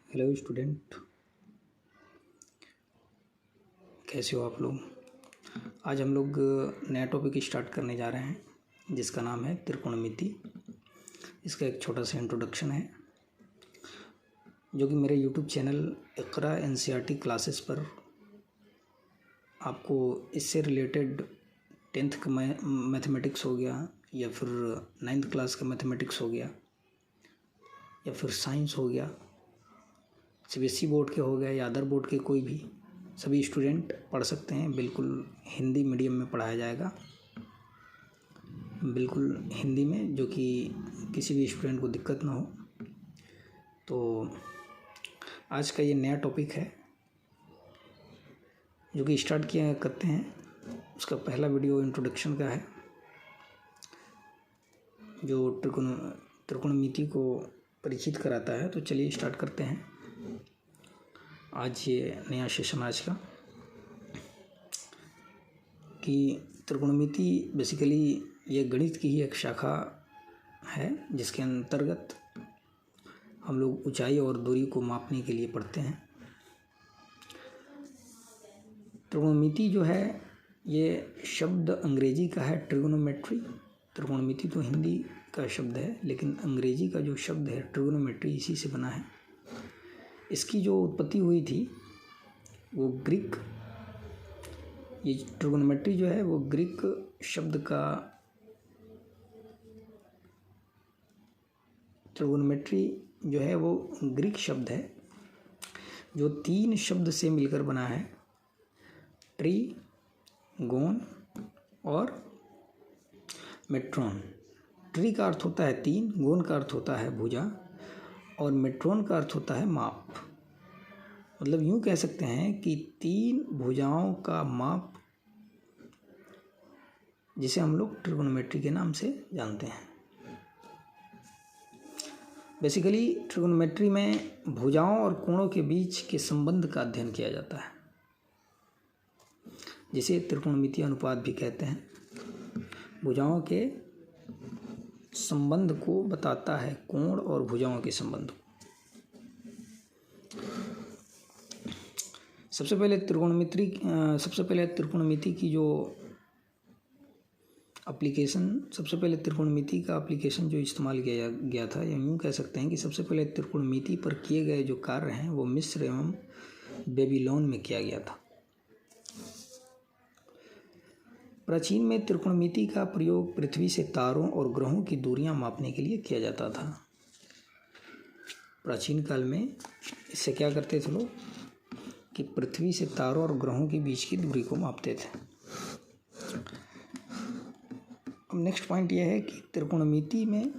Hello student, कैसे हो आप लोग। आज हम लोग नया टॉपिक स्टार्ट करने जा रहे हैं जिसका नाम है त्रिकोणमिति। इसका एक छोटा सा इंट्रोडक्शन है जो कि मेरे यूट्यूब चैनल इकरा एनसीईआरटी क्लासेस पर आपको इससे रिलेटेड 10th का मैथमेटिक्स हो गया या फिर 9th क्लास का मैथमेटिक्स हो गया या फिर साइंस हो गया, सीबीएसई बोर्ड के हो गए या अदर बोर्ड के, कोई भी सभी स्टूडेंट पढ़ सकते हैं। बिल्कुल हिंदी मीडियम में पढ़ाया जाएगा, बिल्कुल हिंदी में, जो कि किसी भी स्टूडेंट को दिक्कत ना हो। तो आज का ये नया टॉपिक है जो कि स्टार्ट किया करते हैं। उसका पहला वीडियो इंट्रोडक्शन का है जो त्रिकोणमिति को परिचित कराता है। तो चलिए स्टार्ट करते हैं आज ये नया सेशन आज का, कि त्रिकोणमिति बेसिकली ये गणित की ही एक शाखा है जिसके अंतर्गत हम लोग ऊंचाई और दूरी को मापने के लिए पढ़ते हैं। त्रिकोणमिति जो है ये शब्द अंग्रेजी का है, ट्रिगोनोमेट्री। त्रिकोणमिति तो हिंदी का शब्द है लेकिन अंग्रेजी का जो शब्द है ट्रिगोनोमेट्री इसी से बना है। इसकी जो उत्पत्ति हुई थी वो ग्रीक, ये ट्रिगोनोमेट्री जो है वो ग्रीक शब्द का, ट्रिगोनोमेट्री जो है वो ग्रीक शब्द है जो 3 शब्द से मिलकर बना है, ट्री, गोन और मेट्रोन। ट्री का अर्थ होता है 3, गोन का अर्थ होता है भुजा और मेट्रोन का अर्थ होता है माप। मतलब यूँ कह सकते हैं कि 3 भुजाओं का माप जिसे हम लोग ट्रिगोनोमेट्री के नाम से जानते हैं। बेसिकली ट्रिगोनोमेट्री में भुजाओं और कोणों के बीच के संबंध का अध्ययन किया जाता है जिसे त्रिकोणमितीय अनुपात भी कहते हैं। भुजाओं के संबंध को बताता है, कोण और भुजाओं के संबंध को। सबसे पहले त्रिकोणमिति की जो एप्लीकेशन, सबसे पहले त्रिकोणमिति का एप्लीकेशन जो इस्तेमाल किया गया था, या यूँ कह सकते हैं कि सबसे पहले त्रिकोणमिति पर किए गए जो कार्य हैं वो मिस्र एवं बेबीलोन में किया गया था। प्राचीन में त्रिकोणमिति का प्रयोग पृथ्वी से तारों और ग्रहों की दूरियां मापने के लिए किया जाता था। प्राचीन काल में इससे क्या करते थे लोग कि पृथ्वी से तारों और ग्रहों के बीच की दूरी को मापते थे। अब नेक्स्ट पॉइंट यह है कि त्रिकोणमिति में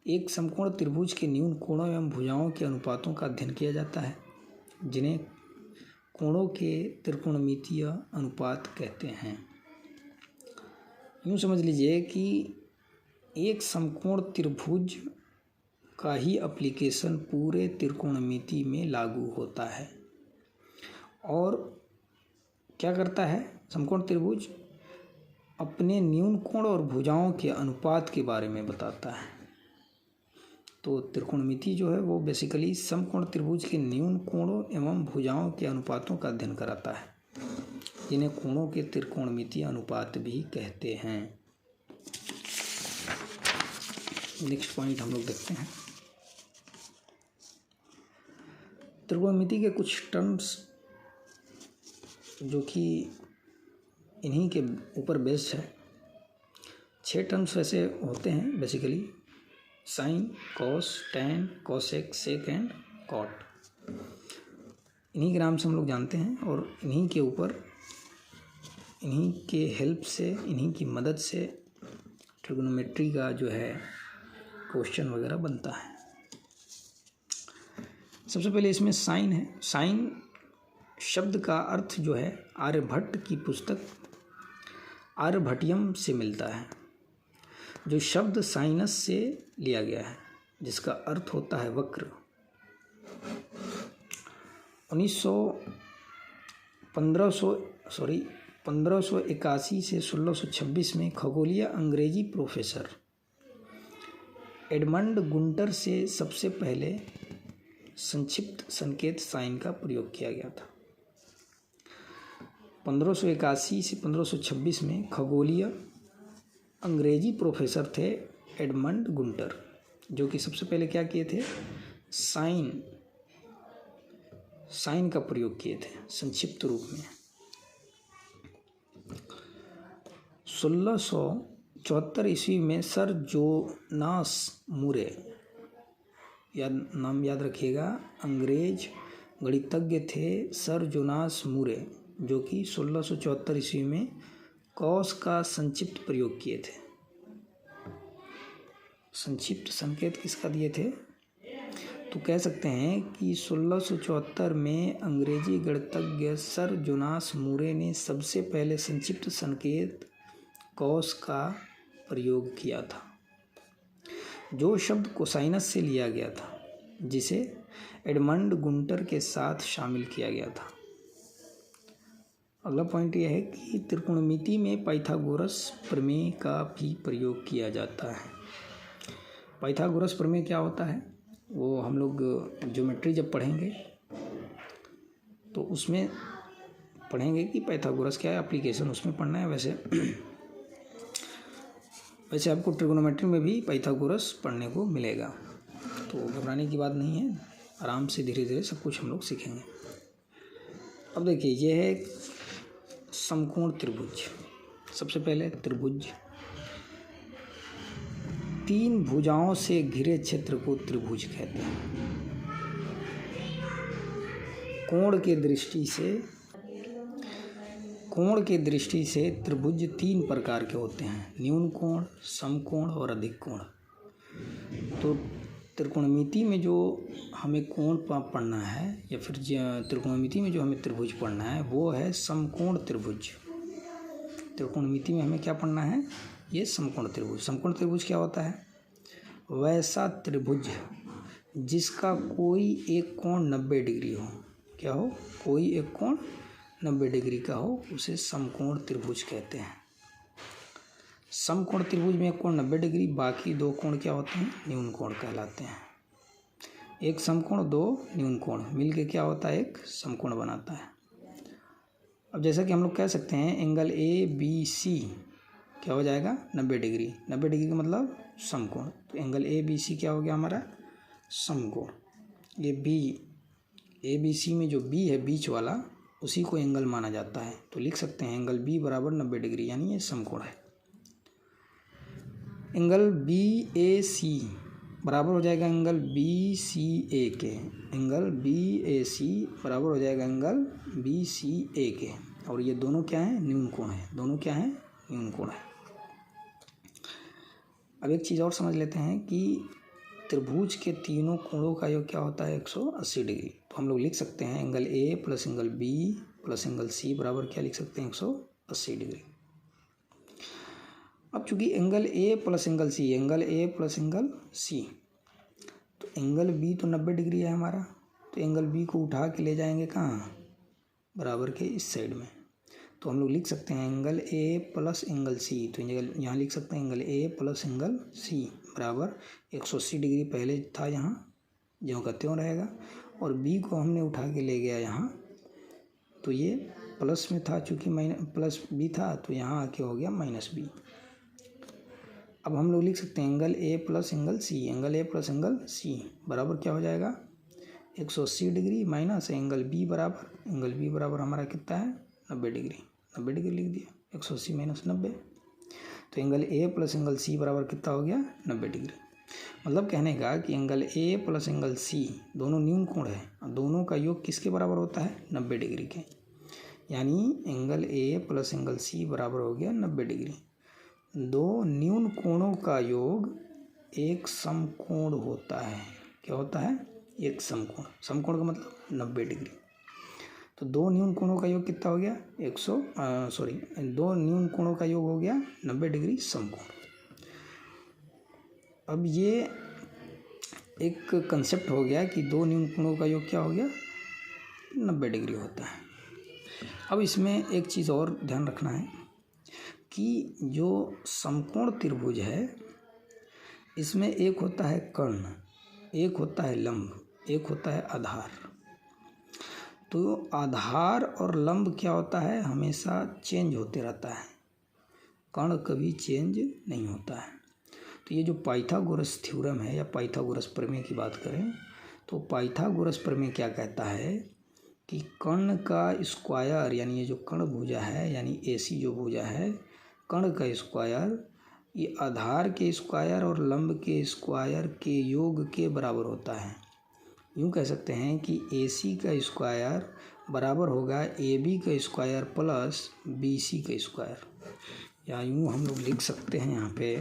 एक समकोण त्रिभुज के न्यून कोणों एवं भुजाओं के अनुपातों का अध्ययन किया जाता है जिन्हें कोणों के त्रिकोणमितीय अनुपात कहते हैं। यूँ समझ लीजिए कि एक समकोण त्रिभुज का ही एप्लीकेशन पूरे त्रिकोणमिति में लागू होता है। और क्या करता है समकोण त्रिभुज? अपने न्यून कोण और भुजाओं के अनुपात के बारे में बताता है। तो त्रिकोणमिति जो है वो बेसिकली समकोण त्रिभुज के न्यून कोणों एवं भुजाओं के अनुपातों का अध्ययन कराता है जिन्हें कोणों के त्रिकोणमितीय अनुपात भी कहते हैं। नेक्स्ट पॉइंट हम लोग देखते हैं। त्रिकोणमिति के कुछ टर्म्स जो कि इन्हीं के ऊपर बेस्ड है। 6 टर्म्स वैसे होते हैं basically: sine, cos, tan, cosec, sec and cot. इन्हीं के नाम से हम लोग जानते हैं और इन्हीं के ऊपर, इन्हीं के हेल्प से, इन्हीं की मदद से ट्रिगोनोमेट्री का जो है क्वेश्चन वगैरह बनता है। सबसे पहले इसमें साइन है। साइन शब्द का अर्थ जो है आर्यभट्ट की पुस्तक आर्यभट्टियम से मिलता है, जो शब्द साइनस से लिया गया है जिसका अर्थ होता है वक्र। 1581 से 1626 में खगोलीय अंग्रेजी प्रोफेसर एडमंड गुंटर से सबसे पहले संक्षिप्त संकेत साइन का प्रयोग किया गया था। 1581 से 1526 में खगोलीय अंग्रेजी प्रोफेसर थे एडमंड गुंटर, जो कि सबसे पहले क्या किए थे, साइन का प्रयोग किए थे संक्षिप्त रूप में। 1674 ईस्वी में सर जोनास मूरे, नाम याद रखिएगा, अंग्रेज गणितज्ञ थे सर जोनास मूरे, जो कि 1674 ईस्वी में कॉस का संक्षिप्त प्रयोग किए थे। संक्षिप्त संकेत किसका दिए थे, तो कह सकते हैं कि 1674 में अंग्रेजी गणितज्ञ सर जोनास मूरे ने सबसे पहले संक्षिप्त संकेत कॉस का प्रयोग किया था, जो शब्द कोसाइनस से लिया गया था, जिसे एडमंड गुंटर के साथ शामिल किया गया था। अगला पॉइंट यह है कि त्रिकोणमिति में पाइथागोरस प्रमेय का भी प्रयोग किया जाता है। पाइथागोरस प्रमेय क्या होता है, वो हम लोग ज्योमेट्री जब पढ़ेंगे तो उसमें पढ़ेंगे कि पाइथागोरस क्या है, एप्लीकेशन उसमें पढ़ना है। वैसे आपको ट्रिगोनोमेट्री में भी पाइथागोरस पढ़ने को मिलेगा, तो घबराने की बात नहीं है, आराम से धीरे धीरे सब कुछ हम लोग सीखेंगे। अब देखिए, ये है समकोण त्रिभुज। सबसे पहले त्रिभुज, 3 भुजाओं से घिरे क्षेत्र को त्रिभुज कहते हैं। कोण के दृष्टि से त्रिभुज 3 प्रकार के होते हैं, न्यून कोण, समकोण और अधिक कोण। तो त्रिकोणमिति में जो हमें कोण पढ़ना है, या फिर त्रिकोणमिति में जो हमें त्रिभुज पढ़ना है, वो है समकोण त्रिभुज। त्रिकोणमिति में हमें क्या पढ़ना है, ये समकोण त्रिभुज। समकोण त्रिभुज क्या होता है, वैसा त्रिभुज जिसका कोई एक कोण 90 डिग्री हो। क्या हो, कोई एक कोण 90 डिग्री का हो, उसे समकोण त्रिभुज कहते हैं। समकोण त्रिभुज में एक कोण 90 डिग्री, बाकी 2 कोण क्या होते हैं, न्यून कोण कहलाते हैं। एक समकोण 2 न्यून कोण मिलके क्या होता है, एक समकोण बनाता है। अब जैसा कि हम लोग कह सकते हैं, एंगल ABC क्या हो जाएगा, 90 डिग्री। 90 डिग्री का मतलब समकोण, तो एंगल ABC क्या हो गया हमारा, समकोण। ये ABC में जो B है बीच वाला, उसी को एंगल माना जाता है, तो लिख सकते हैं एंगल B बराबर 90 डिग्री, यानी ये समकोण है। एंगल BAC बराबर हो जाएगा एंगल BCA के, एंगल BAC बराबर हो जाएगा एंगल BCA के, और ये दोनों क्या हैं, न्यून कोण है। दोनों क्या हैं, न्यून कोण है। अब एक चीज़ और समझ लेते हैं कि त्रिभुज के तीनों कोणों का योग क्या होता है, 180 डिग्री। तो हम लोग लिख सकते हैं angle A plus angle B plus angle C बराबर क्या लिख सकते हैं, 180 डिग्री। अब चूंकि angle A plus angle C, angle A plus angle C, तो एंगल B तो 90 डिग्री है हमारा, तो एंगल B को उठा के ले जाएंगे कहाँ, बराबर के इस साइड में। तो हम लोग लिख सकते हैं angle A plus angle C, तो यहाँ लिख सकते हैं angle A plus angle C बराबर 180 डिग्री पहले था, यहाँ ज्यों का त्यों रहेगा, और B को हमने उठा के ले गया यहाँ, तो ये प्लस में था, चूँकि प्लस B था, तो यहाँ आके हो गया -B। अब हम लोग लिख सकते हैं angle A plus angle C, angle A plus angle C बराबर क्या हो जाएगा, 180 डिग्री माइनस एंगल B बराबर हमारा कितना है, 90 डिग्री। 90 डिग्री लिख दिया, 180 माइनस 90, तो angle A plus angle C बराबर कितना हो गया, 90 डिग्री। मतलब कहने का कि angle A plus angle C दोनों न्यून कोण है, और दोनों का योग किसके बराबर होता है, 90 डिग्री के। यानी angle A plus angle C बराबर हो गया 90 डिग्री। 2 न्यून कोणों का योग एक समकोण होता है। क्या होता है, एक समकोण। समकोण का मतलब 90 डिग्री। तो 2 न्यून कोणों का योग कितना हो गया, 2 न्यून कोणों का योग हो गया 90 डिग्री समकोण। अब ये एक कंसेप्ट हो गया कि 2 न्यून कोणों का योग क्या हो गया, 90 डिग्री होता है। अब इसमें एक चीज़ और ध्यान रखना है कि जो समकोण त्रिभुज है, इसमें एक होता है कर्ण, एक होता है लंब, एक होता है आधार। तो आधार और लंब क्या होता है, हमेशा चेंज होते रहता है, कण कभी चेंज नहीं होता है। तो ये जो पाइथागोरस थ्योरम है या पाइथागोरस प्रमेय की बात करें तो पाइथागोरस प्रमेय क्या कहता है कि कण का स्क्वायर यानी ये जो कण भुजा है यानी AC जो भुजा है, कण का स्क्वायर ये आधार के स्क्वायर और लंब के स्क्वायर के योग के बराबर होता है। यूँ कह सकते हैं कि AC का स्क्वायर बराबर होगा AB का स्क्वायर प्लस BC का स्क्वायर, या यूँ हम लोग लिख सकते हैं यहाँ पे